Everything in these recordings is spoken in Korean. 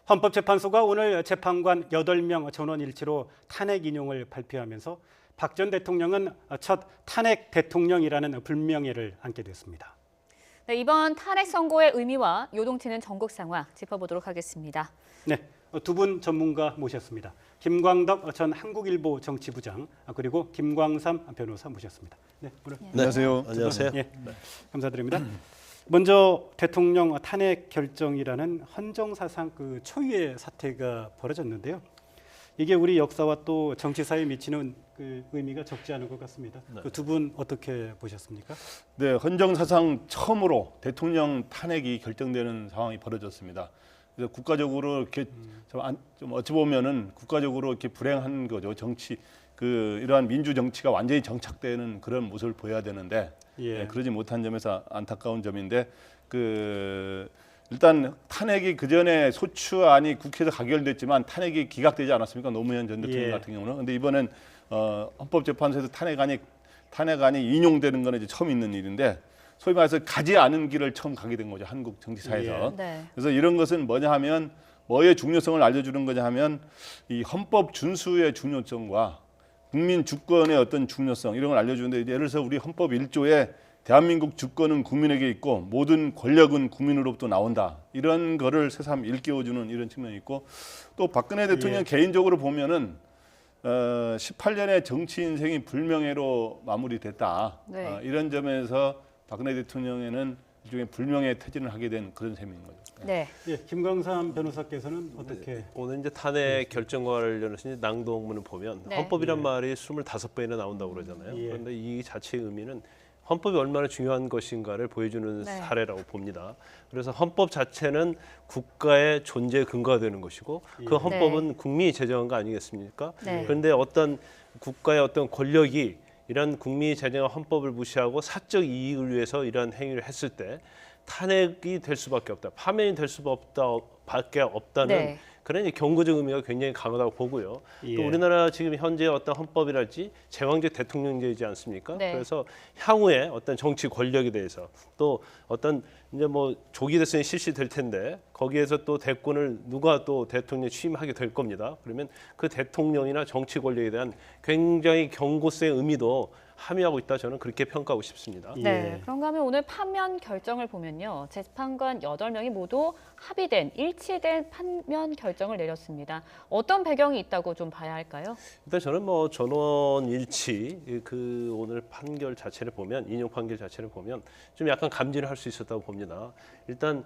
헌법재판소가 오늘 재판관 8명 전원 일치로 탄핵 인용을 발표하면서 박 전 대통령은 첫 탄핵 대통령이라는 불명예를 안게 됐습니다. 네, 이번 탄핵 선고의 의미와 요동치는 전국 상황 짚어보도록 하겠습니다. 네, 두 분 전문가 모셨습니다. 김광덕 전 한국일보 정치부장 그리고 김광삼 변호사 모셨습니다. 네, 오늘 안녕하세요. 안녕하세요. 예, 감사드립니다. 먼저 대통령 탄핵 결정이라는 헌정사상 그 초유의 사태가 벌어졌는데요. 이게 우리 역사와 또 정치사에 미치는 그 의미가 적지 않은 것 같습니다. 네. 그 두 분 어떻게 보셨습니까? 네, 헌정사상 처음으로 대통령 탄핵이 결정되는 상황이 벌어졌습니다. 그래서 국가적으로 이렇게 좀 어찌 보면은 국가적으로 이렇게 불행한 거죠. 정치 이러한 민주 정치가 완전히 정착되는 그런 모습을 보여야 되는데 예. 그러지 못한 점에서 안타까운 점인데 일단 탄핵이 그 전에 소추안이 국회에서 가결됐지만 탄핵이 기각되지 않았습니까? 노무현 전 대통령 예. 같은 경우는. 근데 이번엔 헌법재판소에서 탄핵안이 인용되는 건 이제 처음 있는 일인데 소위 말해서 가지 않은 길을 처음 가게 된 거죠. 한국 정치사에서. 예. 네. 그래서 이런 것은 뭐냐 하면 뭐의 중요성을 알려주는 거냐 하면 이 헌법 준수의 중요성과 국민 주권의 어떤 중요성 이런 걸 알려주는데 예를 들어서 우리 헌법 1조에 대한민국 주권은 국민에게 있고 모든 권력은 국민으로부터 나온다. 이런 거를 새삼 일깨워주는 이런 측면이 있고 또 박근혜 대통령 예. 개인적으로 보면은 18년의 정치 인생이 불명예로 마무리됐다. 네. 이런 점에서 박근혜 대통령에는 일종의 불명예 퇴진을 하게 된 그런 셈인 거죠. 네. 예, 김광삼 변호사께서는 어떻게? 오늘 이제 탄핵 결정과 관련해서 낭독문을 보면 네. 헌법이란 말이 25번이나 나온다고 그러잖아요. 예. 그런데 이 자체의 의미는 헌법이 얼마나 중요한 것인가를 보여주는 네. 사례라고 봅니다. 그래서 헌법 자체는 국가의 존재의 근거가 되는 것이고 그 예. 헌법은 국민이 제정한 거 아니겠습니까? 네. 그런데 어떤 국가의 어떤 권력이 이런 국민이 제정한 헌법을 무시하고 사적 이익을 위해서 이런 행위를 했을 때 탄핵이 될 수밖에 없다. 파면이 될 수밖에 없다는 네. 그런 이제 경고적 의미가 굉장히 강하다고 보고요. 예. 또 우리나라 지금 현재 어떤 헌법이랄지 제왕적 대통령제이지 않습니까? 네. 그래서 향후에 어떤 정치 권력에 대해서 또 어떤 이제 뭐 조기 대선이 실시될 텐데 거기에서 또 대권을 누가 또 대통령 취임하게 될 겁니다. 그러면 그 대통령이나 정치 권력에 대한 굉장히 경고성의 의미도 함유하고 있다 저는 그렇게 평가하고 싶습니다. 예. 네. 그런가 하면 오늘 파면 결정을 보면요. 재판관 8명이 모두 합의된, 일치된 파면 결정을 내렸습니다. 어떤 배경이 있다고 좀 봐야 할까요? 일단 저는 뭐 전원 일치 그 오늘 판결 자체를 보면 인용 판결 자체를 보면 좀 약간 감지를 할 수 있었다고 봅니다. 일단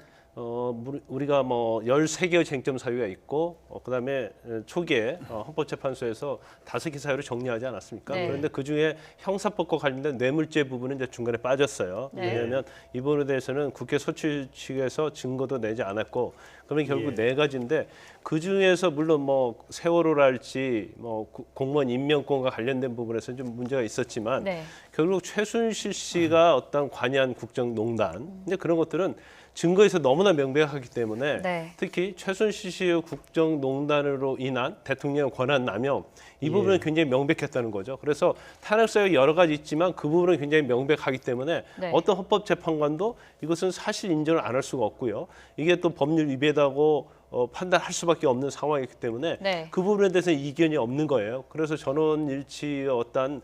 우리가 뭐 13개의 쟁점 사유가 있고 그다음에 초기에 헌법재판소에서 5개 사유를 정리하지 않았습니까? 네. 그런데 그중에 형사법과 관련된 뇌물죄 부분은 이제 중간에 빠졌어요. 네. 왜냐하면 이 부분에 대해서는 국회 소추 측에서 증거도 내지 않았고 그러면 결국 예. 네 가지인데 그 중에서 물론 뭐 세월호랄지 뭐 공무원 임명권과 관련된 부분에서 좀 문제가 있었지만 네. 결국 최순실 씨가 어떤 관여한 국정농단 이제 그런 것들은 증거에서 너무나 명백하기 때문에 네. 특히 최순실 씨의 국정농단으로 인한 대통령 권한 남용 이 예. 부분은 굉장히 명백했다는 거죠. 그래서 탄핵 사유가 여러 가지 있지만 그 부분은 굉장히 명백하기 때문에 네. 어떤 헌법재판관도 이것은 사실 인정을 안 할 수가 없고요. 이게 또 법률 위배다고 판단할 수밖에 없는 상황이기 때문에 네. 그 부분에 대해서는 이견이 없는 거예요. 그래서 전원 일치의 어떤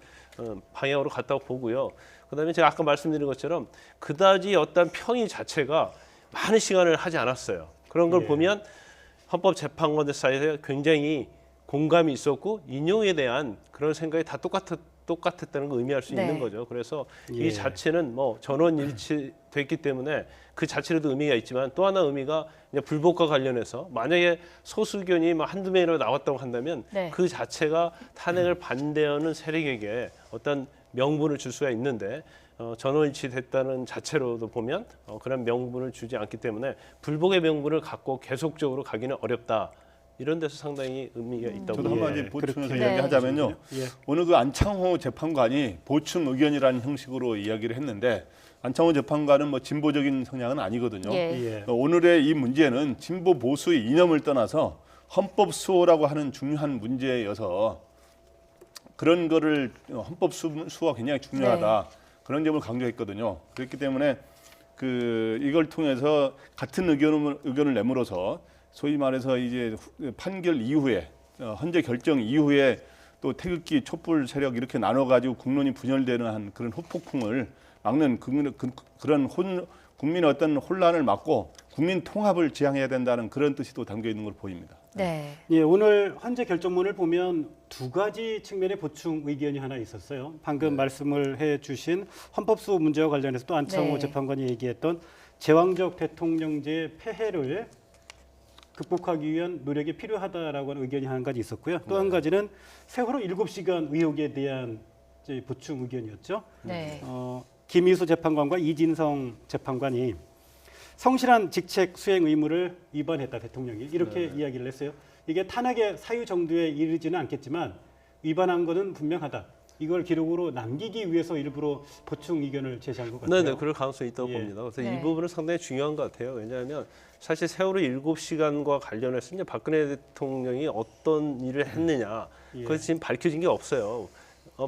방향으로 갔다고 보고요. 그다음에 제가 아까 말씀드린 것처럼 그다지 어떤 평의 자체가 많은 시간을 하지 않았어요. 그런 걸 예. 보면 헌법재판관들 사이에 굉장히 공감이 있었고 인용에 대한 그런 생각이 다 똑같았다는 걸 의미할 수 네. 있는 거죠. 그래서 예. 이 자체는 뭐 전원 일치됐기 때문에 그 자체로도 의미가 있지만 또 하나 의미가 이제 불법과 관련해서 만약에 소수 의견이 뭐 한두 명이라도 나왔다고 한다면 네. 그 자체가 탄핵을 반대하는 세력에게 어떤 명분을 줄 수가 있는데 전원일치 됐다는 자체로도 보면 그런 명분을 주지 않기 때문에 불복의 명분을 갖고 계속적으로 가기는 어렵다. 이런 데서 상당히 의미가 있다고 저도 봅니다. 한마디 예, 보충해서 그렇게 이야기하자면요. 예. 오늘 그 안창호 재판관이 보충 의견이라는 형식으로 이야기를 했는데 안창호 재판관은 뭐 진보적인 성향은 아니거든요. 예. 예. 오늘의 이 문제는 진보 보수의 이념을 떠나서 헌법 수호라고 하는 중요한 문제여서 그런 거를 헌법 수호가 굉장히 중요하다. 그런 점을 강조했거든요. 그렇기 때문에 이걸 통해서 같은 의견을 내므로서 소위 말해서 이제 판결 이후에 헌재 결정 이후에 또 태극기 촛불 세력 이렇게 나눠가지고 국론이 분열되는 한 그런 후폭풍을 막는 그런 국민의 어떤 혼란을 막고 국민 통합을 지향해야 된다는 그런 뜻이 또 담겨 있는 걸 보입니다. 네. 예, 오늘 헌재 결정문을 보면 두 가지 측면의 보충 의견이 하나 있었어요. 방금 말씀을 해주신 헌법소 문제와 관련해서 또 안창호 네. 재판관이 얘기했던 제왕적 대통령제의 폐해를 극복하기 위한 노력이 필요하다라고 하는 의견이 한 가지 있었고요. 또 한 가지는 세월호 7시간 의혹에 대한 이제 보충 의견이었죠. 네. 김희수 재판관과 이진성 재판관이 성실한 직책 수행 의무를 위반했다, 대통령이 이렇게 이야기를 했어요. 이게 탄핵의 사유 정도에 이르지는 않겠지만 위반한 것은 분명하다. 이걸 기록으로 남기기 위해서 일부러 보충 의견을 제시한 것 같아요. 네, 그럴 가능성이 있다고 예. 봅니다. 그래서 네. 이 부분은 상당히 중요한 것 같아요. 왜냐하면 사실 세월호 7시간과 관련해서 이제 박근혜 대통령이 어떤 일을 했느냐, 예. 그것이 지금 밝혀진 게 없어요.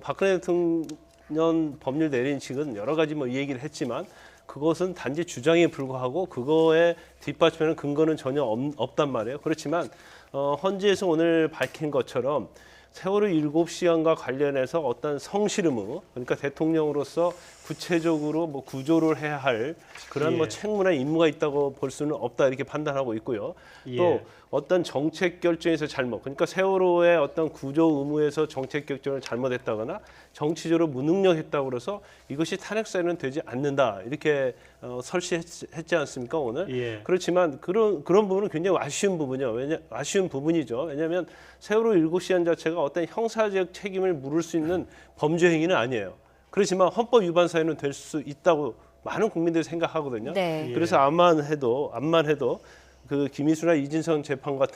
박근혜 대통령 법률 내린 측은 여러 가지 뭐 이 얘기를 했지만 그것은 단지 주장에 불과하고 그거에 뒷받침하는 근거는 전혀 없단 말이에요. 그렇지만 헌재에서 오늘 밝힌 것처럼 세월호 7시간과 관련해서 어떤 성실 의무, 그러니까 대통령으로서 구체적으로 뭐 구조를 해야 할 그런 뭐 예. 책무나 임무가 있다고 볼 수는 없다 이렇게 판단하고 있고요. 예. 또 어떤 정책 결정에서 잘못, 그러니까 세월호의 어떤 구조 의무에서 정책 결정을 잘못했다거나 정치적으로 무능력했다고 그래서 이것이 탄핵 사유는 되지 않는다 이렇게 설치했지 않습니까 오늘? 예. 그렇지만 그런 부분은 굉장히 아쉬운 부분이요. 아쉬운 부분이죠. 왜냐하면 세월호 7시간 자체가 어떤 형사적 책임을 물을 수 있는 범죄 행위는 아니에요. 그렇지만 헌법 위반 사유는 될 수 있다고 많은 국민들이 생각하거든요. 네. 예. 그래서 암만 해도 그 김희수나 이진성 재판관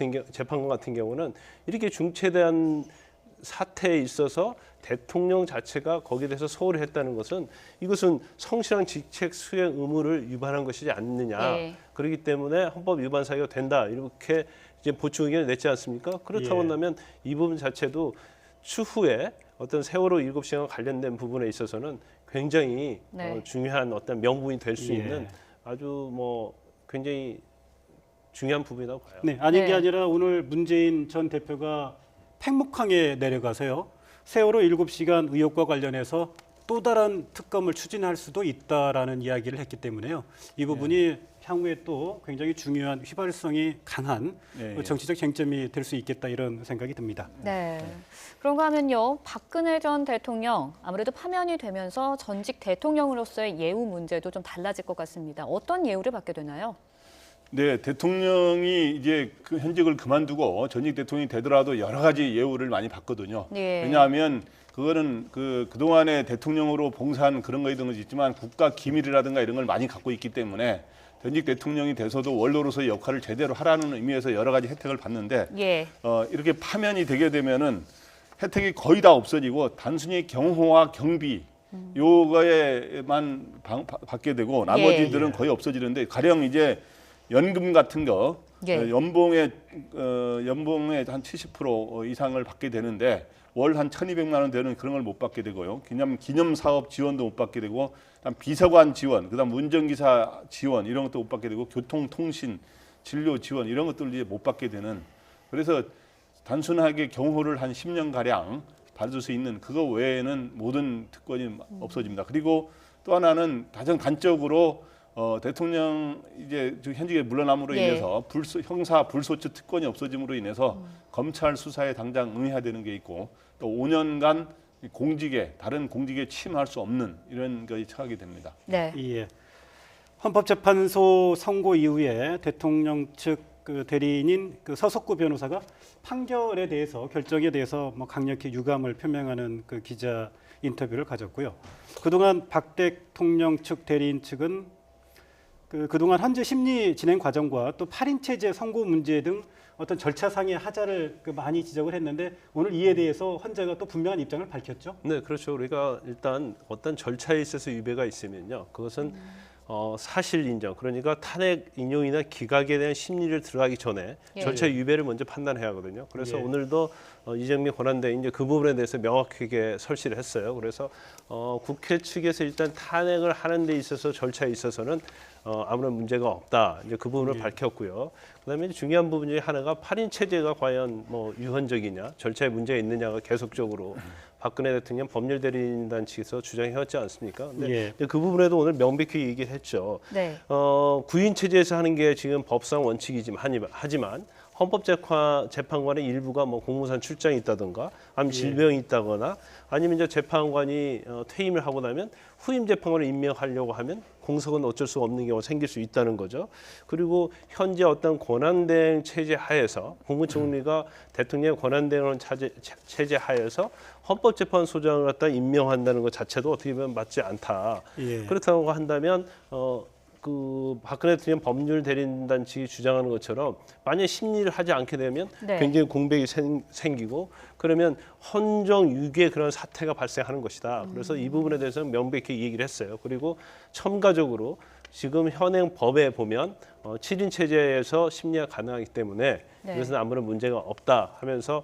같은 경우는 이렇게 중체대한 사태에 있어서 대통령 자체가 거기에 대해서 소홀히 했다는 것은 이것은 성실한 직책 수행 의무를 위반한 것이지 않느냐. 네. 그렇기 때문에 헌법 위반 사유가 된다. 이렇게 이제 보충 의견을 냈지 않습니까? 그렇다고 예. 한다면 이 부분 자체도 추후에 어떤 세월호 7시간과 관련된 부분에 있어서는 굉장히 네. 중요한 어떤 명분이 될 수 예. 있는 아주 뭐 굉장히 중요한 부분이라고 봐요. 네, 아닌 게 네. 아니라 오늘 문재인 전 대표가 팽목항에 내려가서요. 세월호 7시간 의혹과 관련해서 또 다른 특검을 추진할 수도 있다라는 이야기를 했기 때문에요. 이 부분이 향후에 또 굉장히 중요한 휘발성이 강한 예, 예. 정치적 쟁점이 될 수 있겠다 이런 생각이 듭니다. 네. 그런가 하면요. 박근혜 전 대통령 아무래도 파면이 되면서 전직 대통령으로서의 예우 문제도 좀 달라질 것 같습니다. 어떤 예우를 받게 되나요? 네, 대통령이 이제 그 현직을 그만두고 전직 대통령이 되더라도 여러 가지 예우를 많이 받거든요. 네. 왜냐하면 그거는 그동안에 대통령으로 봉사한 그런 거 이런 것이 있지만 국가 기밀이라든가 이런 걸 많이 갖고 있기 때문에 전직 대통령이 돼서도 원로로서의 역할을 제대로 하라는 의미에서 여러 가지 혜택을 받는데 예. 이렇게 파면이 되게 되면은 혜택이 거의 다 없어지고 단순히 경호와 경비 요거에만 받게 되고 나머지들은 예. 거의 없어지는데 가령 이제 연금 같은 거 예. 연봉의 한 70% 이상을 받게 되는데 월 한 1,200만 원 되는 그런 걸 못 받게 되고요. 기념 사업 지원도 못 받게 되고, 그다음 비서관 지원, 그다음 운전기사 지원 이런 것도 못 받게 되고, 교통통신, 진료 지원 이런 것들 이제 못 받게 되는. 그래서 단순하게 경호를 한 10년 가량 받을 수 있는 그거 외에는 모든 특권이 없어집니다. 그리고 또 하나는 가장 단적으로 대통령 이제 현직에 물러남으로 예. 인해서 형사 불소추 특권이 없어짐으로 인해서 검찰 수사에 당장 응해야 되는 게 있고 또 5년간 다른 공직에 침할 수 없는 이런 것이 처하게 됩니다. 네. 예. 헌법재판소 선고 이후에 대통령 측 그 대리인인 그 서석구 변호사가 판결에 대해서 결정에 대해서 뭐 강력히 유감을 표명하는 그 기자 인터뷰를 가졌고요. 그동안 박 대통령 측 대리인 측은 그동안 헌재 심리 진행 과정과 또 8인 체제 선고 문제 등 어떤 절차상의 하자를 많이 지적을 했는데 오늘 이에 대해서 헌재가 또 분명한 입장을 밝혔죠. 네, 그렇죠. 우리가 일단 어떤 절차에 있어서 위배가 있으면요, 그것은 사실 인정, 그러니까 탄핵 인용이나 기각에 대한 심리를 들어가기 전에 예. 절차 위배를 먼저 판단해야 하거든요. 그래서 예. 오늘도 이정미 권한대행 이제 그 부분에 대해서 명확하게 설치를 했어요. 그래서 국회 측에서 일단 탄핵을 하는 데 있어서 절차에 있어서는 아무런 문제가 없다. 이제 그 부분을 밝혔고요. 그다음에 이제 중요한 부분 중에 하나가 8인 체제가 과연 뭐 유헌적이냐, 절차에 문제가 있느냐가 계속적으로 박근혜 대통령 법률 대리인단 측에서 주장해왔지 않습니까? 근데 예. 이제 그 부분에도 오늘 명백히 얘기를 했죠. 네. 9인 체제에서 하는 게 지금 법상 원칙이지만 하지만 헌법재판관의 일부가 뭐 공무상 출장이 있다든가 아니면 질병이 있다거나 아니면 이제 재판관이 퇴임을 하고 나면 후임 재판관을 임명하려고 하면 공석은 어쩔 수 없는 경우가 생길 수 있다는 거죠. 그리고 현재 어떤 권한대행 체제 하에서 국무총리가 대통령의 권한대행하는 체제 하에서 헌법재판소장을 갖다 임명한다는 것 자체도 어떻게 보면 맞지 않다. 예. 그렇다고 한다면 그 박근혜 대통령 법률 대리인단 측이 주장하는 것처럼 만약 심리를 하지 않게 되면 네. 굉장히 공백이 생기고 그러면 헌정 유기의 그런 사태가 발생하는 것이다. 그래서 이 부분에 대해서는 명백히 얘기를 했어요. 그리고 첨가적으로 지금 현행 법에 보면 7인 체제에서 심리가 가능하기 때문에 네. 이것은 아무런 문제가 없다 하면서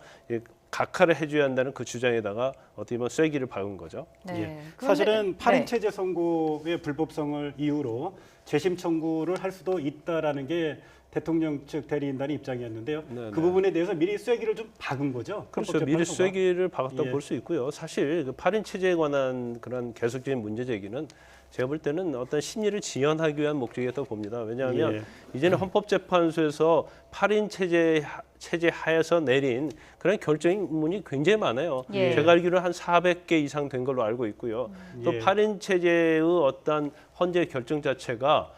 각하를 해줘야 한다는 그 주장에다가 어떻게 보면 쐐기를 박은 거죠. 네. 예. 그런데- 사실은 8인 네. 체제 선고의 불법성을 이유로 재심 청구를 할 수도 있다라는 게 대통령 측 대리인단의 입장이었는데요. 네, 그 네. 부분에 대해서 미리 쐐기를 좀 박은 거죠. 그렇죠. 헌법재판소가. 미리 쐐기를 박았다고 예. 볼 수 있고요. 사실 그 8인 체제에 관한 그런 계속적인 문제 제기는 제가 볼 때는 어떤 심리를 지연하기 위한 목적이었다고 봅니다. 왜냐하면 예. 이제는 헌법재판소에서 8인 체제 하에서 내린 그런 결정문이 굉장히 많아요. 예. 제가 알기로는 한 400개 이상 된 걸로 알고 있고요. 또 예. 8인 체제의 어떤 헌재 결정 자체가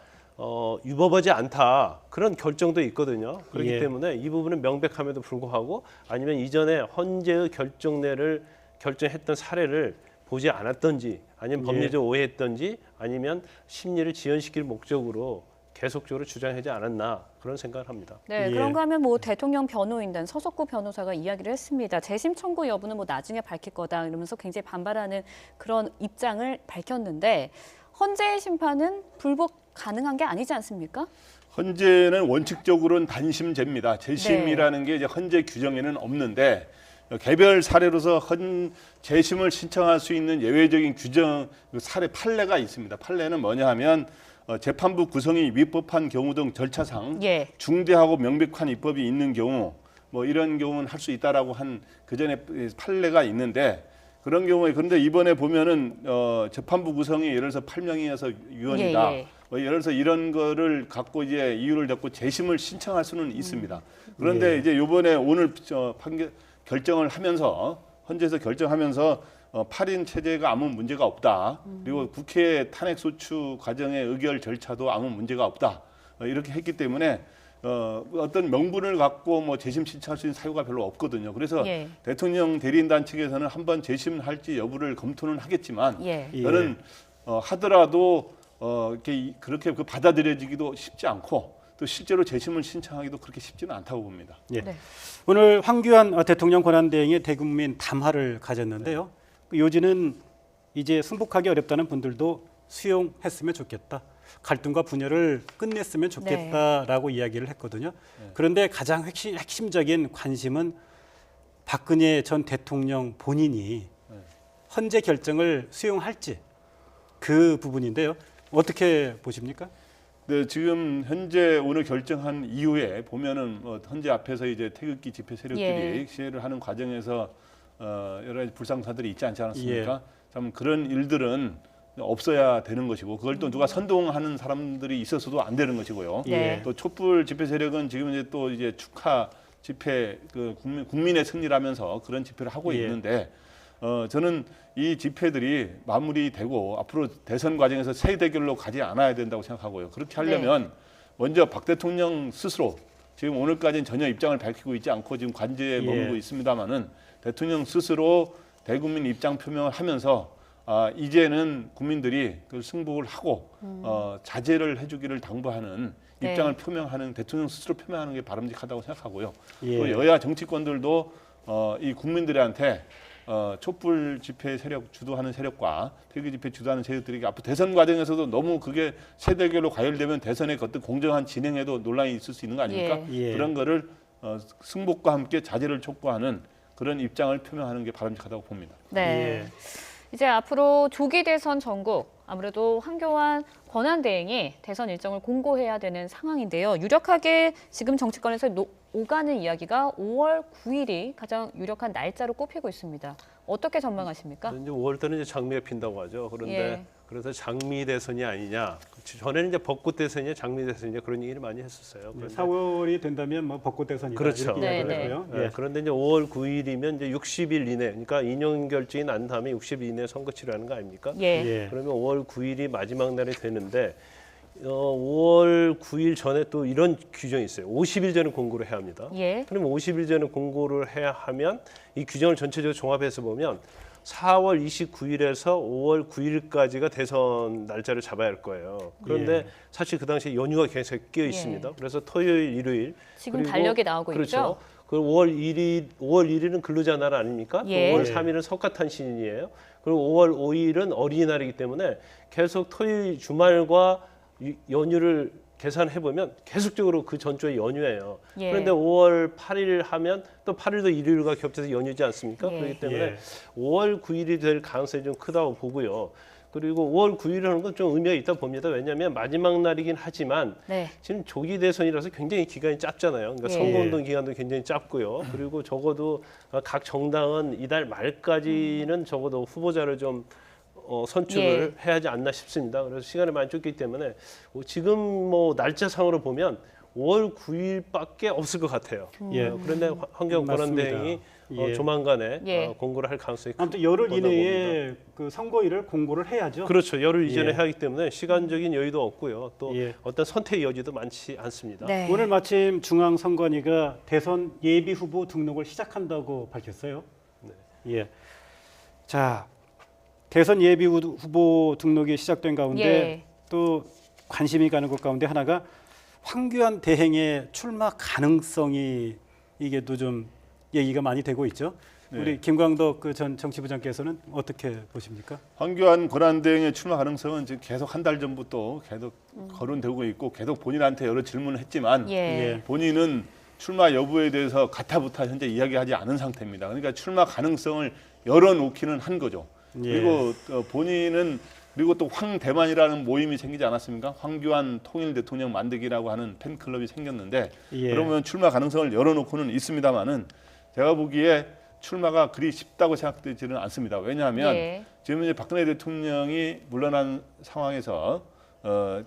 유법하지 않다 그런 결정도 있거든요. 그렇기 예. 때문에 이 부분은 명백함에도 불구하고 아니면 이전에 헌재의 결정례를 결정했던 사례를 보지 않았던지 아니면 예. 법리적 오해했던지 아니면 심리를 지연시킬 목적으로 계속적으로 주장하지 않았나 그런 생각을 합니다. 네, 예. 그런가 하면 뭐 대통령 변호인단 서석구 변호사가 이야기를 했습니다. 재심 청구 여부는 뭐 나중에 밝힐 거다 이러면서 굉장히 반발하는 그런 입장을 밝혔는데 헌재의 심판은 불복 가능한 게 아니지 않습니까? 헌재는 원칙적으로는 단심제입니다. 재심이라는 게 이제 헌재 규정에는 없는데 개별 사례로서 재심을 신청할 수 있는 예외적인 규정 사례 판례가 있습니다. 판례는 뭐냐 하면 재판부 구성이 위법한 경우 등 절차상 예. 중대하고 명백한 입법이 있는 경우 뭐 이런 경우는 할 수 있다라고 한 그전에 판례가 있는데 그런 경우에 그런데 이번에 보면은 재판부 구성이 예를 들어서 8명이어서 유언이다. 예, 예. 뭐 예를 들어서 이런 거를 갖고 이제 이유를 잡고 재심을 신청할 수는 있습니다. 그런데 예. 이제 요번에 오늘 결정을 하면서 헌재에서 결정하면서 8인 체제가 아무 문제가 없다. 그리고 국회 탄핵 소추 과정의 의결 절차도 아무 문제가 없다. 이렇게 했기 때문에 어떤 명분을 갖고 뭐 재심 신청할 수 있는 사유가 별로 없거든요. 그래서 예. 대통령 대리인단 측에서는 한번 재심할지 여부를 검토는 하겠지만 예. 예. 저는 하더라도 그렇게 받아들여지기도 쉽지 않고 또 실제로 재심을 신청하기도 그렇게 쉽지는 않다고 봅니다. 예. 네. 오늘 황교안 대통령 권한대행의 대국민 담화를 가졌는데요. 그 요지는 이제 승복하기 어렵다는 분들도 수용했으면 좋겠다. 갈등과 분열을 끝냈으면 좋겠다라고 이야기를 했거든요. 그런데 가장 핵심적인 관심은 박근혜 전 대통령 본인이 헌재 결정을 수용할지 그 부분인데요. 어떻게 보십니까? 네, 지금 현재 오늘 결정한 이후에 보면은 헌재 앞에서 이제 태극기 집회 세력들이 예. 시위를 하는 과정에서 여러 가지 불상사들이 있지 않지 않았습니까? 참 그런 일들은 없어야 되는 것이고 그걸 또 누가 선동하는 사람들이 있어서도 안 되는 것이고요. 네. 또 촛불 집회 세력은 지금 이제 또 이제 축하 집회 국민의 승리라면서 그런 집회를 하고 예. 있는데 저는 이 집회들이 마무리되고 앞으로 대선 과정에서 새 대결로 가지 않아야 된다고 생각하고요. 그렇게 하려면 먼저 박 대통령 스스로 지금 오늘까지는 전혀 입장을 밝히고 있지 않고 지금 관제에 머물고 있습니다만은 대통령 스스로 대국민 입장 표명을 하면서 이제는 국민들이 그 승복을 하고 자제를 해주기를 당부하는 네. 입장을 표명하는 대통령 스스로 표명하는 게 바람직하다고 생각하고요. 예. 또 여야 정치권들도 이 국민들한테 촛불 집회 세력 주도하는 세력과 태극기 집회 주도하는 세력들이 앞으로 대선 과정에서도 너무 그게 세대결로 과열되면 대선의 어떤 공정한 진행에도 논란이 있을 수 있는 거 아닙니까? 예. 예. 그런 거를 승복과 함께 자제를 촉구하는 그런 입장을 표명하는 게 바람직하다고 봅니다. 네. 예. 이제 앞으로 조기 대선 전국 아무래도 황교안 권한대행이 대선 일정을 공고해야 되는 상황인데요. 유력하게 지금 정치권에서 오가는 이야기가 5월 9일이 가장 유력한 날짜로 꼽히고 있습니다. 어떻게 전망하십니까? 이제 5월 달은 이제 장미가 핀다고 하죠. 그런데 예. 그래서 장미 대선이 아니냐. 전에는 이제 벚꽃 대선이냐 장미 대선이냐 그런 얘기를 많이 했었어요. 그런데 4월이 된다면 뭐 벚꽃 대선이다 그렇죠. 이렇게 네, 이야기하고요. 예, 그런데 이제 5월 9일이면 이제 60일 이내, 그러니까 인용 결정이 난 다음에 60일 이내 선거 치르는 거 아닙니까? 예. 예. 그러면 5월 9일이 마지막 날이 되는데 5월 9일 전에 또 이런 규정이 있어요. 50일 전에 공고를 해야 합니다. 예. 그러면 50일 전에 공고를 해야 하면 이 규정을 전체적으로 종합해서 보면 4월 29일에서 5월 9일까지가 대선 날짜를 잡아야 할 거예요. 그런데 예. 사실 그 당시에 연휴가 계속 끼어 있습니다. 예. 그래서 토요일, 일요일 지금 그리고 달력이 나오고 그렇죠. 있죠. 그리고 5월 1일은 근로자 날 아닙니까? 예. 또 5월 3일은 석가탄신일이에요. 그리고 5월 5일은 어린이날이기 때문에 계속 토요일 주말과 연휴를 계산해 보면 계속적으로 그 전주에 연휴예요. 예. 그런데 5월 8일 하면 또 8일도 일요일과 겹쳐서 연휴지 않습니까? 예. 그렇기 때문에 예. 5월 9일이 될 가능성이 좀 크다고 보고요. 그리고 5월 9일이라는 건 좀 의미가 있다 봅니다. 왜냐하면 마지막 날이긴 하지만 네. 지금 조기 대선이라서 굉장히 기간이 짧잖아요. 그러니까 예. 선거운동 기간도 굉장히 짧고요. 그리고 적어도 각 정당은 이달 말까지는 적어도 후보자를 좀 선출을 해야 하지 않나 싶습니다. 그래서 시간이 많이 쫓기 때문에 지금 뭐 날짜상으로 보면 5월 9일밖에 없을 것 같아요. 예. 그런데 환경권한대행이 예. 조만간에 예. 공고를 할 가능성이 아무튼 열흘 크다고 봅니다. 이내에 그 선거일을 공고를 해야죠. 그렇죠. 열흘 이전에 예. 하기 때문에 시간적인 여유도 없고요. 또 예. 어떤 선택의 여지도 많지 않습니다. 네. 오늘 마침 중앙선관위가 대선 예비 후보 등록을 시작한다고 밝혔어요. 예. 자, 대선 예비 후보 등록이 시작된 가운데 예. 또 관심이 가는 것 가운데 하나가 황교안 대행의 출마 가능성이 이게 또 좀 얘기가 많이 되고 있죠. 네. 우리 김광덕 그 전 정치부장께서는 어떻게 보십니까? 황교안 권한대행의 출마 가능성은 지금 계속 한 달 전부터 계속 거론되고 있고 계속 본인한테 여러 질문을 했지만 예. 본인은 출마 여부에 대해서 가타부타 현재 이야기하지 않은 상태입니다. 그러니까 출마 가능성을 열어놓기는 한 거죠. 예. 그리고 본인은 그리고 또 황대만이라는 모임이 생기지 않았습니까? 황교안 통일 대통령 만들기라고 하는 팬클럽이 생겼는데 예. 그러면 출마 가능성을 열어놓고는 있습니다만은 제가 보기에 출마가 그리 쉽다고 생각되지는 않습니다. 왜냐하면 예. 지금 이제 박근혜 대통령이 물러난 상황에서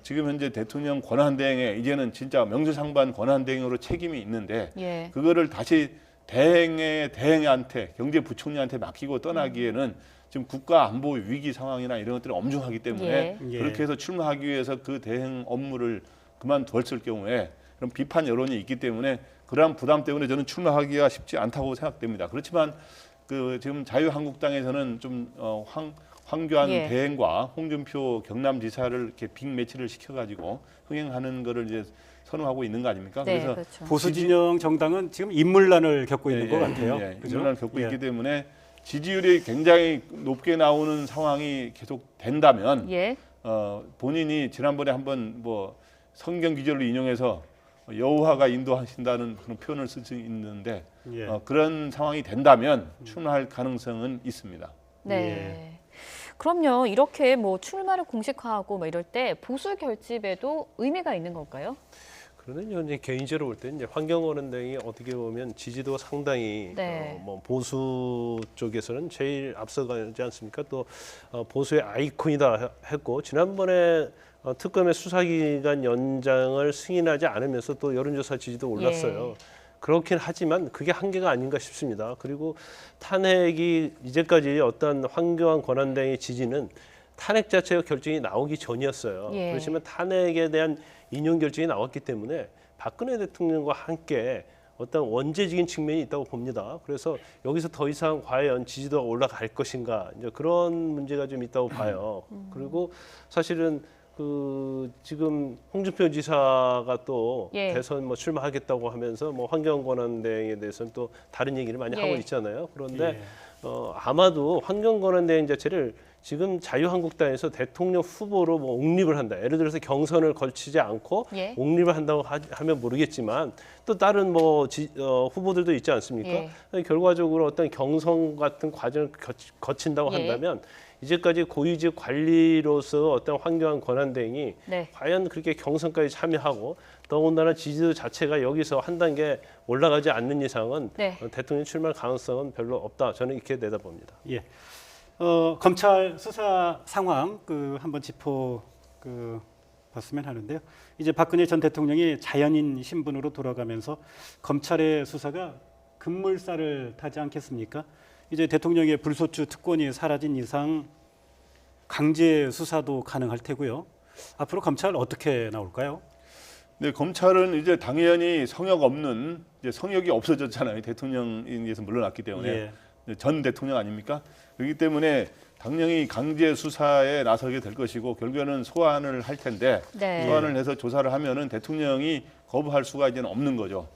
지금 현재 대통령 권한대행에 이제는 진짜 명실상부한 권한대행으로 책임이 있는데 예. 그거를 다시 대행한테 경제부총리한테 맡기고 떠나기에는 지금 국가 안보 위기 상황이나 이런 것들이 엄중하기 때문에 예. 그렇게 해서 출마하기 위해서 그 대행 업무를 그만두었을 경우에 그런 비판 여론이 있기 때문에 그러한 부담 때문에 저는 출마하기가 쉽지 않다고 생각됩니다. 그렇지만 그 지금 자유한국당에서는 좀 황교안 예. 대행과 홍준표 경남지사를 이렇게 빅 매치를 시켜가지고 흥행하는 거를 이제 선호하고 있는 거 아닙니까? 네, 그래서 그렇죠. 보수 진영 정당은 지금 인물난을 겪고 있는 것 같아요. 그죠? 인물난을 겪고 예. 있기 때문에 지지율이 굉장히 높게 나오는 상황이 계속 된다면 예. 본인이 지난번에 한번 뭐 성경 기절을 인용해서 여호와가 인도하신다는 그런 표현을 쓸 수 있는데 예. 그런 상황이 된다면 출마할 가능성은 있습니다. 네. 그럼요. 이렇게 뭐 출마를 공식화하고 뭐 이럴 때 보수 결집에도 의미가 있는 걸까요? 그런데 이제 개인적으로 볼 때는 이제 환경원행이 어떻게 보면 지지도가 상당히 네. 뭐 보수 쪽에서는 제일 앞서가지 않습니까? 또 보수의 아이콘이다 했고 지난번에 특검의 수사기간 연장을 승인하지 않으면서 또 여론조사 지지도 올랐어요. 예. 그렇긴 하지만 그게 한계가 아닌가 싶습니다. 그리고 탄핵이 이제까지 어떤 황교안 권한대행의 지지는 탄핵 자체가 결정이 나오기 전이었어요. 예. 그렇지만 탄핵에 대한 인용 결정이 나왔기 때문에 박근혜 대통령과 함께 어떤 원죄적인 측면이 있다고 봅니다. 그래서 여기서 더 이상 과연 지지도가 올라갈 것인가 이제 그런 문제가 좀 있다고 봐요. 그리고 사실은 그 지금 홍준표 지사가 또 예. 대선 뭐 출마하겠다고 하면서 뭐 환경 권한대행에 대해서는 또 다른 얘기를 많이 예. 하고 있잖아요. 그런데 예. 아마도 환경 권한대행 자체를 지금 자유한국당에서 대통령 후보로 뭐 옹립을 한다. 예를 들어서 경선을 거치지 않고 예. 옹립을 한다고 하면 모르겠지만 또 다른 뭐 후보들도 있지 않습니까? 결과적으로 어떤 경선 같은 과정을 거친다고 예. 한다면 이제까지 고위직 관리로서 어떤 황교안 권한대행이 네. 과연 그렇게 경선까지 참여하고 더군다나 지지도 자체가 여기서 한 단계 올라가지 않는 이상은 네. 대통령 출마 가능성은 별로 없다. 저는 이렇게 내다봅니다. 예. 검찰 수사 상황 한번 봤으면 하는데요. 이제 박근혜 전 대통령이 자연인 신분으로 돌아가면서 검찰의 수사가 급물살을 타지 않겠습니까? 이제 대통령의 불소추 특권이 사라진 이상 강제 수사도 가능할 테고요. 앞으로 검찰 어떻게 나올까요? 네, 검찰은 이제 당연히 성역 없는 이제 성역이 없어졌잖아요. 대통령에서 물러났기 때문에 전 대통령 아닙니까? 그렇기 때문에 당연히 강제 수사에 나서게 될 것이고 결국에는 소환을 할 텐데 네. 소환을 해서 조사를 하면은 대통령이 거부할 수가 이제는 없는 거죠.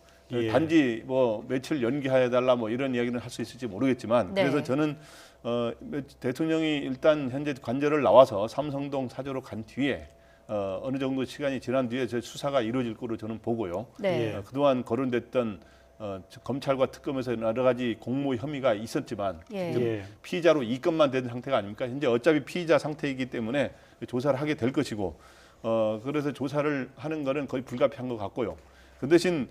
단지 뭐 며칠 연기해달라 뭐 이런 이야기는 할 수 있을지 모르겠지만 네. 그래서 저는 대통령이 일단 현재 관저를 나와서 삼성동 사저로 간 뒤에 어느 정도 시간이 지난 뒤에 저 수사가 이루어질 거로 저는 보고요. 네. 그동안 거론됐던 검찰과 특검에서 여러 가지 공모 혐의가 있었지만 예. 피의자로 입건만 된 상태가 아닙니까? 현재 어차피 피의자 상태이기 때문에 조사를 하게 될 것이고 그래서 조사를 하는 거는 거의 불가피한 것 같고요. 그 대신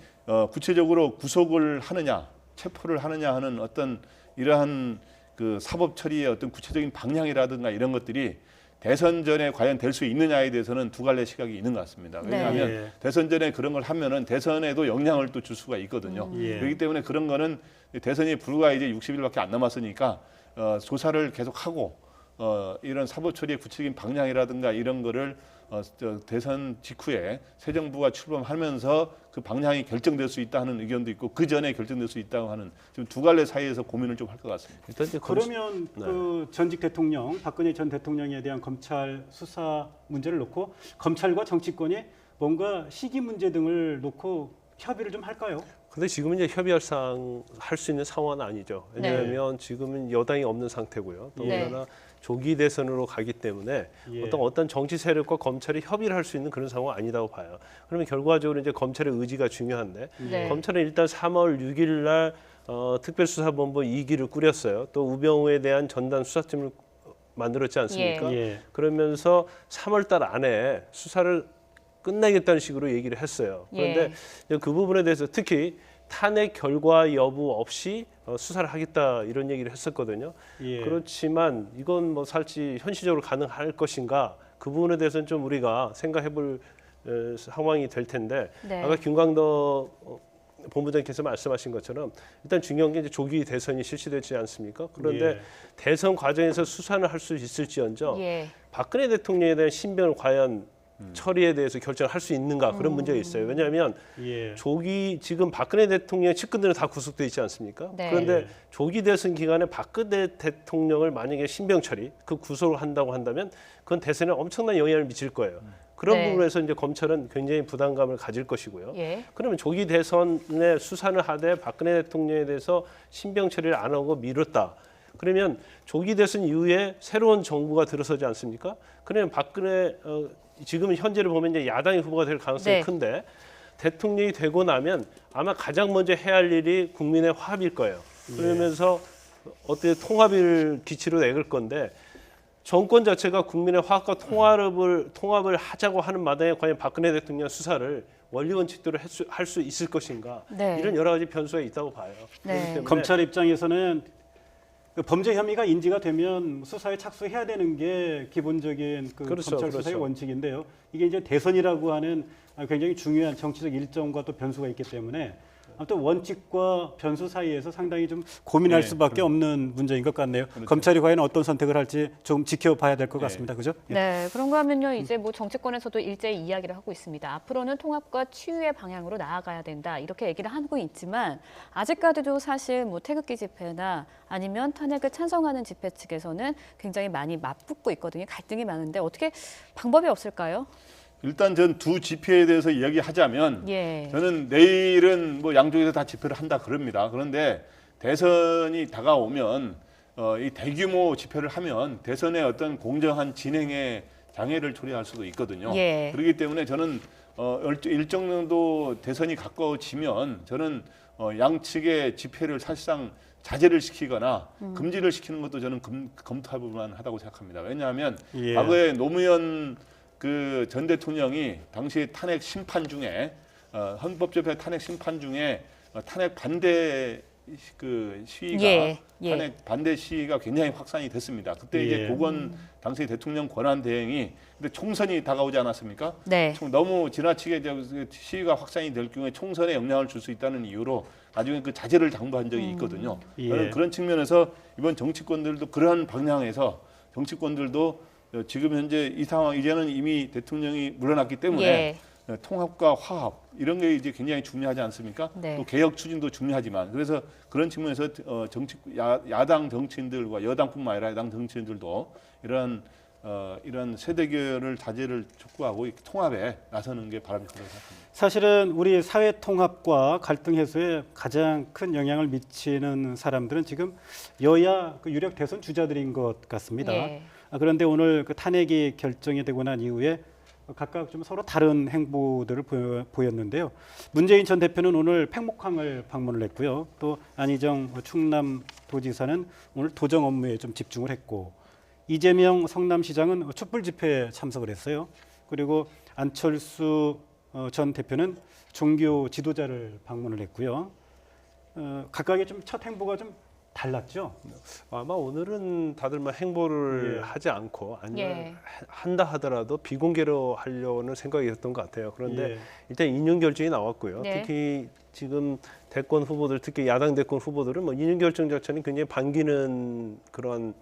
구체적으로 구속을 하느냐, 체포를 하느냐 하는 어떤 이러한 그 사법 처리의 어떤 구체적인 방향이라든가 이런 것들이 대선 전에 과연 될 수 있느냐에 대해서는 두 갈래 시각이 있는 것 같습니다. 왜냐하면 대선 전에 그런 걸 하면은 대선에도 영향을 또 줄 수가 있거든요. 그렇기 때문에 그런 거는 대선이 불과 이제 60일밖에 안 남았으니까 조사를 계속하고 이런 사법 처리의 구체적인 방향이라든가 이런 거를 대선 직후에 새 정부가 출범하면서 그 방향이 결정될 수 있다 하는 의견도 있고 그 전에 결정될 수 있다고 하는 지금 두 갈래 사이에서 고민을 좀 할 것 같습니다. 일단 이제 그러면 그 전직 대통령 박근혜 전 대통령에 대한 검찰 수사 문제를 놓고 검찰과 정치권이 뭔가 시기 문제 등을 놓고 협의를 좀 할까요? 근데 지금은 이제 협의할 할 수 있는 상황은 아니죠. 왜냐하면 지금은 여당이 없는 상태고요. 더군다나 조기 대선으로 가기 때문에 어떤 정치 세력과 검찰이 협의를 할 수 있는 그런 상황은 아니다고 봐요. 그러면 결과적으로 이제 검찰의 의지가 중요한데 검찰은 일단 3월 6일 날 특별수사본부 2기를 꾸렸어요. 또 우병우에 대한 전담 수사팀을 만들었지 않습니까? 그러면서 3월 달 안에 수사를 끝내겠다는 식으로 얘기를 했어요. 그런데 그 부분에 대해서 특히 탄핵 결과 여부 없이 수사를 하겠다 이런 얘기를 했었거든요. 그렇지만 이건 뭐 살지 현실적으로 가능할 것인가 그 부분에 대해서는 좀 우리가 생각해볼 상황이 될 텐데 아까 김광덕 본부장께서 말씀하신 것처럼 일단 중요한 게 이제 조기 대선이 실시되지 않습니까? 그런데 대선 과정에서 수사를 할 수 있을지언정 박근혜 대통령에 대한 신변을 과연 처리에 대해서 결정을 할 수 있는가 그런 문제가 있어요. 왜냐하면 조기 지금 박근혜 대통령의 측근들은 다 구속돼 있지 않습니까? 그런데 조기 대선 기간에 박근혜 대통령을 만약에 신병 처리, 그 구속을 한다고 한다면 그건 대선에 엄청난 영향을 미칠 거예요. 그런 부분에서 이제 검찰은 굉장히 부담감을 가질 것이고요. 그러면 조기 대선에 수사를 하되 박근혜 대통령에 대해서 신병 처리를 안 하고 미뤘다. 그러면 조기 대선 이후에 새로운 정부가 들어서지 않습니까? 그러면 박근혜 지금 현재를 보면 이제 야당의 후보가 될 가능성이 큰데 대통령이 되고 나면 아마 가장 먼저 해야 할 일이 국민의 화합일 거예요. 그러면서 어떻게 통합을 기치로 내걸 건데 정권 자체가 국민의 화합과 통합을 하자고 하는 마당에 과연 박근혜 대통령 수사를 원리 원칙대로 할 수 있을 것인가 이런 여러 가지 변수가 있다고 봐요. 그렇기 때문에 검찰 입장에서는 그 범죄 혐의가 인지가 되면 수사에 착수해야 되는 게 기본적인 검찰 수사의 원칙인데요. 이게 이제 대선이라고 하는 굉장히 중요한 정치적 일정과 또 변수가 있기 때문에 아무튼 원칙과 변수 사이에서 상당히 좀 고민할 수밖에 없는 문제인 것 같네요. 검찰이 과연 어떤 선택을 할지 좀 지켜봐야 될 것 같습니다. 그죠? 네, 그런가 하면요. 이제 뭐 정치권에서도 일제히 이야기를 하고 있습니다. 앞으로는 통합과 치유의 방향으로 나아가야 된다. 이렇게 얘기를 하고 있지만 아직까지도 사실 뭐 태극기 집회나 아니면 탄핵을 찬성하는 집회 측에서는 굉장히 많이 맞붙고 있거든요. 갈등이 많은데 어떻게 방법이 없을까요? 일단 전 두 집회에 대해서 이야기하자면 저는 내일은 뭐 양쪽에서 다 집회를 한다 그럽니다. 그런데 대선이 다가오면 이 대규모 집회를 하면 대선의 어떤 공정한 진행에 장애를 초래할 수도 있거든요. 예. 그렇기 때문에 저는 일정 정도 대선이 가까워지면 저는 양측의 집회를 사실상 자제를 시키거나 금지를 시키는 것도 저는 검토할 만하다고 생각합니다. 왜냐하면 예. 과거에 노무현 그 전 대통령이 당시 탄핵 심판 중에 헌법재판 탄핵 심판 중에 탄핵 반대 그 시위가 예. 탄핵 반대 시위가 굉장히 확산이 됐습니다. 그때 이제 예. 고건 당시 대통령 권한 대행이 근데 총선이 다가오지 않았습니까? 네. 너무 지나치게 이제 시위가 확산이 될 경우에 총선에 영향을 줄 수 있다는 이유로 나중에 그 자제를 당부한 적이 있거든요. 예. 저는 그런 측면에서 이번 정치권들도 그러한 방향에서 정치권들도 지금 현재 이 상황 이제는 이미 대통령이 물러났기 때문에 예. 통합과 화합 이런 게 이제 굉장히 중요하지 않습니까? 네. 또 개혁 추진도 중요하지만 그래서 그런 측면에서 야당 정치인들과 여당뿐만 아니라 야당 정치인들도 이런 세대결을 자제를 촉구하고 이렇게 통합에 나서는 게 바람직하다고 생각합니다. 사실은 우리 사회 통합과 갈등 해소에 가장 큰 영향을 미치는 사람들은 지금 여야 그 유력 대선 주자들인 것 같습니다. 예. 그런데 오늘 그 탄핵이 결정이 되고 난 이후에 각각 좀 서로 다른 행보들을 보였는데요. 문재인 전 대표는 오늘 팽목항을 방문을 했고요. 또 안희정 충남도지사는 오늘 도정 업무에 좀 집중을 했고, 이재명 성남시장은 촛불 집회에 참석을 했어요. 그리고 안철수 전 대표는 종교 지도자를 방문을 했고요. 각각의 좀 첫 행보가 좀 달랐죠. 아마 오늘은 다들 막 행보를 예. 하지 않고 아니면 예. 한다 하더라도 비공개로 하려는 생각이었던 것 같아요. 그런데 예. 일단 인용 결정이 나왔고요. 네. 특히 지금 대권 후보들, 특히 야당 대권 후보들은 뭐 인용 결정 자체는 굉장히 반기는 그런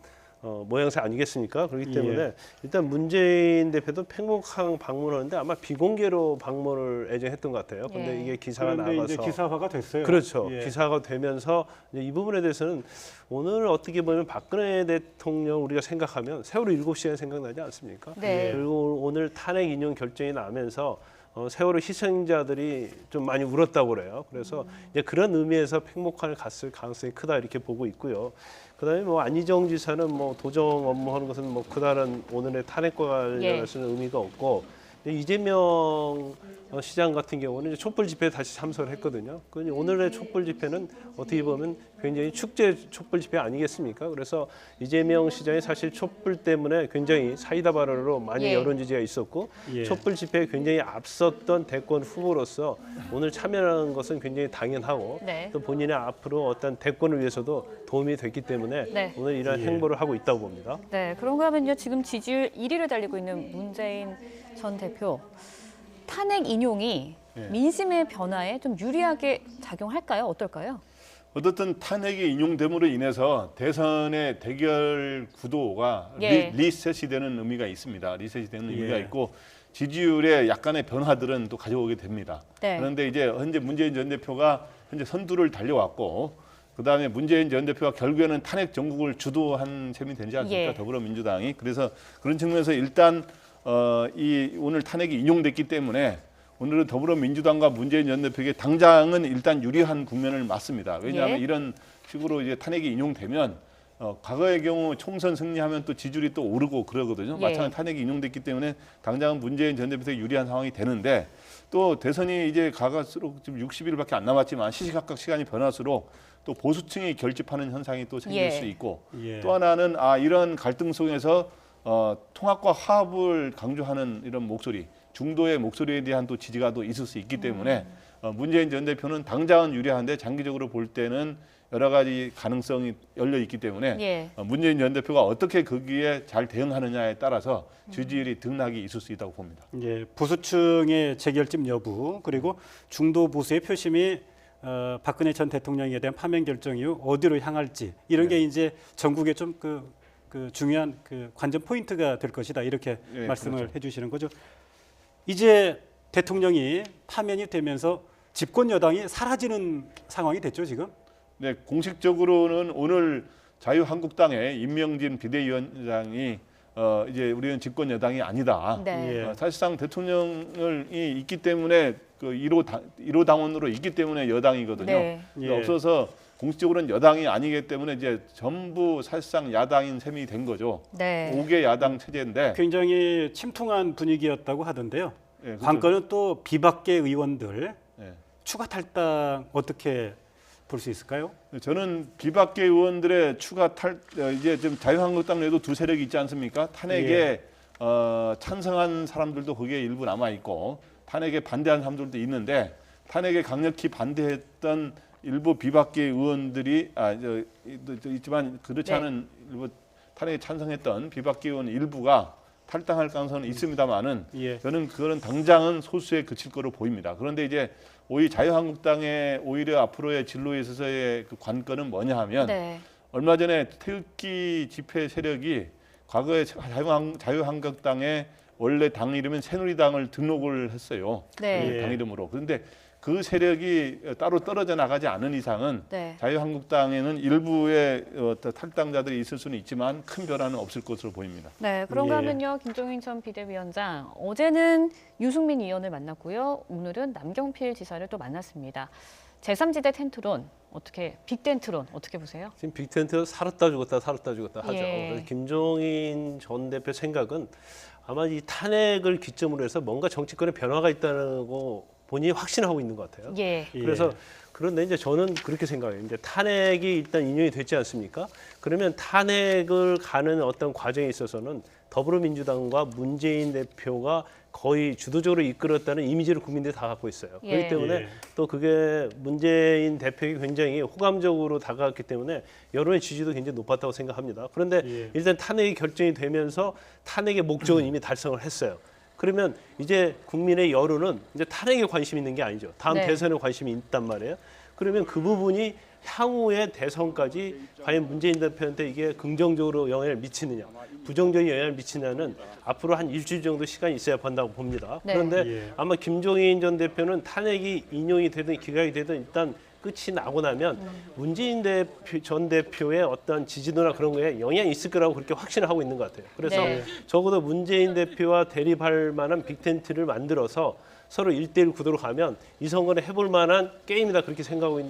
모양새 아니겠습니까? 그렇기 때문에 예. 일단 문재인 대표도 팽목항 방문하는데 아마 비공개로 방문을 예정했던 것 같아요. 근데 예. 이게 기사가 그런데 나가서 이제 기사화가 됐어요. 그렇죠. 예. 기사가 되면서 이제 이 부분에 대해서는 오늘 어떻게 보면 박근혜 대통령 우리가 생각하면 세월호 7시간 생각나지 않습니까? 네. 그리고 오늘 탄핵 인용 결정이 나면서 세월호 희생자들이 좀 많이 울었다고 그래요. 그래서 이제 그런 의미에서 팽목항을 갔을 가능성이 크다 이렇게 보고 있고요. 그다음에 뭐 안희정 지사는 뭐 도정 업무하는 것은 뭐 그다른 오늘의 탄핵과 관련해서는 의미가 없고 이재명 시장 같은 경우는 이제 촛불 집회에 다시 참석을 했거든요. 그 오늘의 촛불 집회는 어떻게 보면 굉장히 축제 촛불 집회 아니겠습니까? 그래서 이재명 시장이 사실 촛불 때문에 굉장히 사이다 발언으로 많이 예. 여론 지지가 있었고 예. 촛불 집회에 굉장히 앞섰던 대권 후보로서 오늘 참여하는 것은 굉장히 당연하고 네. 또 본인의 앞으로 어떤 대권을 위해서도 도움이 됐기 때문에 네. 오늘 이런 예. 행보를 하고 있다고 봅니다. 네, 그런가 하면요. 지금 지지율 1위를 달리고 있는 문재인 전 대표 탄핵 인용이 예. 민심의 변화에 좀 유리하게 작용할까요? 어떨까요? 어떻든 탄핵이 인용됨으로 인해서 대선의 대결 구도가 예. 리셋이 되는 의미가 있습니다. 리셋이 되는 의미가 예. 있고 지지율의 약간의 변화들은 또 가져오게 됩니다. 네. 그런데 이제 현재 문재인 전 대표가 현재 선두를 달려왔고 그다음에 문재인 전 대표가 결국에는 탄핵 정국을 주도한 셈이 되지 않습니까? 예. 더불어민주당이. 그래서 그런 측면에서 일단 이 오늘 탄핵이 인용됐기 때문에 오늘은 더불어민주당과 문재인 전 대표에게 당장은 일단 유리한 국면을 맞습니다. 왜냐하면 예. 이런 식으로 이제 탄핵이 인용되면 과거의 경우 총선 승리하면 또 지지율이 또 오르고 그러거든요. 예. 마찬가지 탄핵이 인용됐기 때문에 당장은 문재인 전 대표에게 유리한 상황이 되는데 또 대선이 이제 가갈수록 지금 60일밖에 안 남았지만 시시각각 시간이 변할수록 또 보수층이 결집하는 현상이 또 생길 예. 수 있고 예. 또 하나는 이런 갈등 속에서 통합과 화합을 강조하는 이런 목소리, 중도의 목소리에 대한 또 지지가 또 있을 수 있기 때문에 문재인 전 대표는 당장은 유리한데 장기적으로 볼 때는 여러 가지 가능성이 열려 있기 때문에 예. 문재인 전 대표가 어떻게 거기에 잘 대응하느냐에 따라서 지지율이 등락이 있을 수 있다고 봅니다. 이제 보수층의 재결집 여부 그리고 중도 보수의 표심이 박근혜 전 대통령에 대한 파면 결정 이후 어디로 향할지 이런 게 이제 전국의 좀 그 중요한 그 관전 포인트가 될 것이다 이렇게 예, 말씀을 그렇죠. 해주시는 거죠. 이제 대통령이 파면이 되면서 집권 여당이 사라지는 상황이 됐죠 지금. 네, 공식적으로는 오늘 자유한국당의 임명진 비대위원장이 이제 우리는 집권 여당이 아니다. 네. 예. 사실상 대통령이 있기 때문에 그 1호 당원으로 있기 때문에 여당이거든요. 네. 예. 없어서 공식적으로는 여당이 아니기 때문에 이제 전부 사실상 야당인 셈이 된 거죠. 네. 5개 야당 체제인데 굉장히 침통한 분위기였다고 하던데요. 예, 그렇죠. 관건은 또 비박계 의원들 예. 추가 탈당 어떻게 볼 수 있을까요? 저는 비박계 의원들의 추가 이제 좀 자유한국당 내에도 두 세력이 있지 않습니까? 탄핵에 찬성한 사람들도 거기에 일부 남아 있고 탄핵에 반대한 사람들도 있는데 탄핵에 강력히 반대했던 일부 비박계 의원들이 있지만 그렇지 네. 않은 일부 탄핵에 찬성했던 비박계 의원 일부가 탈당할 가능성은 있습니다만은 예. 저는 그거는 당장은 소수에 그칠 거로 보입니다. 그런데 이제 오히려 자유한국당의 오히려 앞으로의 진로에 있어서의 그 관건은 뭐냐 하면 네. 얼마 전에 태극기 집회 세력이 과거에 자유한국당의 원래 당 이름은 새누리당을 등록을 했어요. 네. 그 당 이름으로. 그런데 그 세력이 따로 떨어져 나가지 않은 이상은 네. 자유한국당에는 일부의 탈당자들이 있을 수는 있지만 큰 변화는 없을 것으로 보입니다. 네, 그런가 예. 하면요, 김종인 전 비대위원장 어제는 유승민 의원을 만났고요, 오늘은 남경필 지사를 또 만났습니다. 제3지대 텐트론 어떻게 빅텐트론 어떻게 보세요? 지금 빅텐트 살았다 죽었다 하죠. 예. 그래서 김종인 전 대표 생각은 아마 이 탄핵을 기점으로 해서 뭔가 정치권에 변화가 있다는 거 본인이 확신하고 있는 것 같아요. 예. 예. 그래서 그런데 이제 저는 그렇게 생각해요. 이제 탄핵이 일단 인용이 됐지 않습니까? 그러면 탄핵을 가는 어떤 과정에 있어서는 더불어민주당과 문재인 대표가 거의 주도적으로 이끌었다는 이미지를 국민들이 다 갖고 있어요. 예. 그렇기 때문에 예. 또 그게 문재인 대표에게 굉장히 호감적으로 다가갔기 때문에 여론의 지지도 굉장히 높았다고 생각합니다. 그런데 예. 일단 탄핵이 결정이 되면서 탄핵의 목적은 이미 달성을 했어요. 그러면 이제 국민의 여론은 이제 탄핵에 관심 있는 게 아니죠. 다음 네. 대선에 관심이 있단 말이에요. 그러면 그 부분이 향후의 대선까지 과연 문재인 대표한테 이게 긍정적으로 영향을 미치느냐, 부정적인 영향을 미치냐는 앞으로 한 일주일 정도 시간이 있어야 한다고 봅니다. 네. 그런데 예. 아마 김종인 전 대표는 탄핵이 인용이 되든 기각이 되든 일단 끝이 나고 나면 문재인 전 대표의 어떤 지지도나 그런 거에 영향이 있을 거라고 그렇게 확신을 하고 있는 것 같아요. 그래서 네. 적어도 문재인 대표와 대립할 만한 빅텐트를 만들어서 서로 1대1 구도로 가면 이 선거를 해볼 만한 게임이다 그렇게 생각하고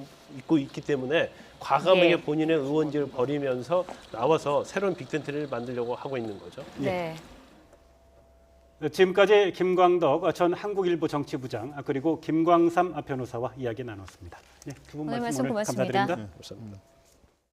있기 때문에 과감하게 예. 본인의 의원직을 버리면서 나와서 새로운 빅텐트를 만들려고 하고 있는 거죠. 네. 지금까지 김광덕 전 한국일보 정치부장 그리고 김광삼 변호사와 이야기 나눴습니다. 네, 두 분 오늘 말씀 말씀 오늘 고맙습니다. 감사드립니다. 감사합니다.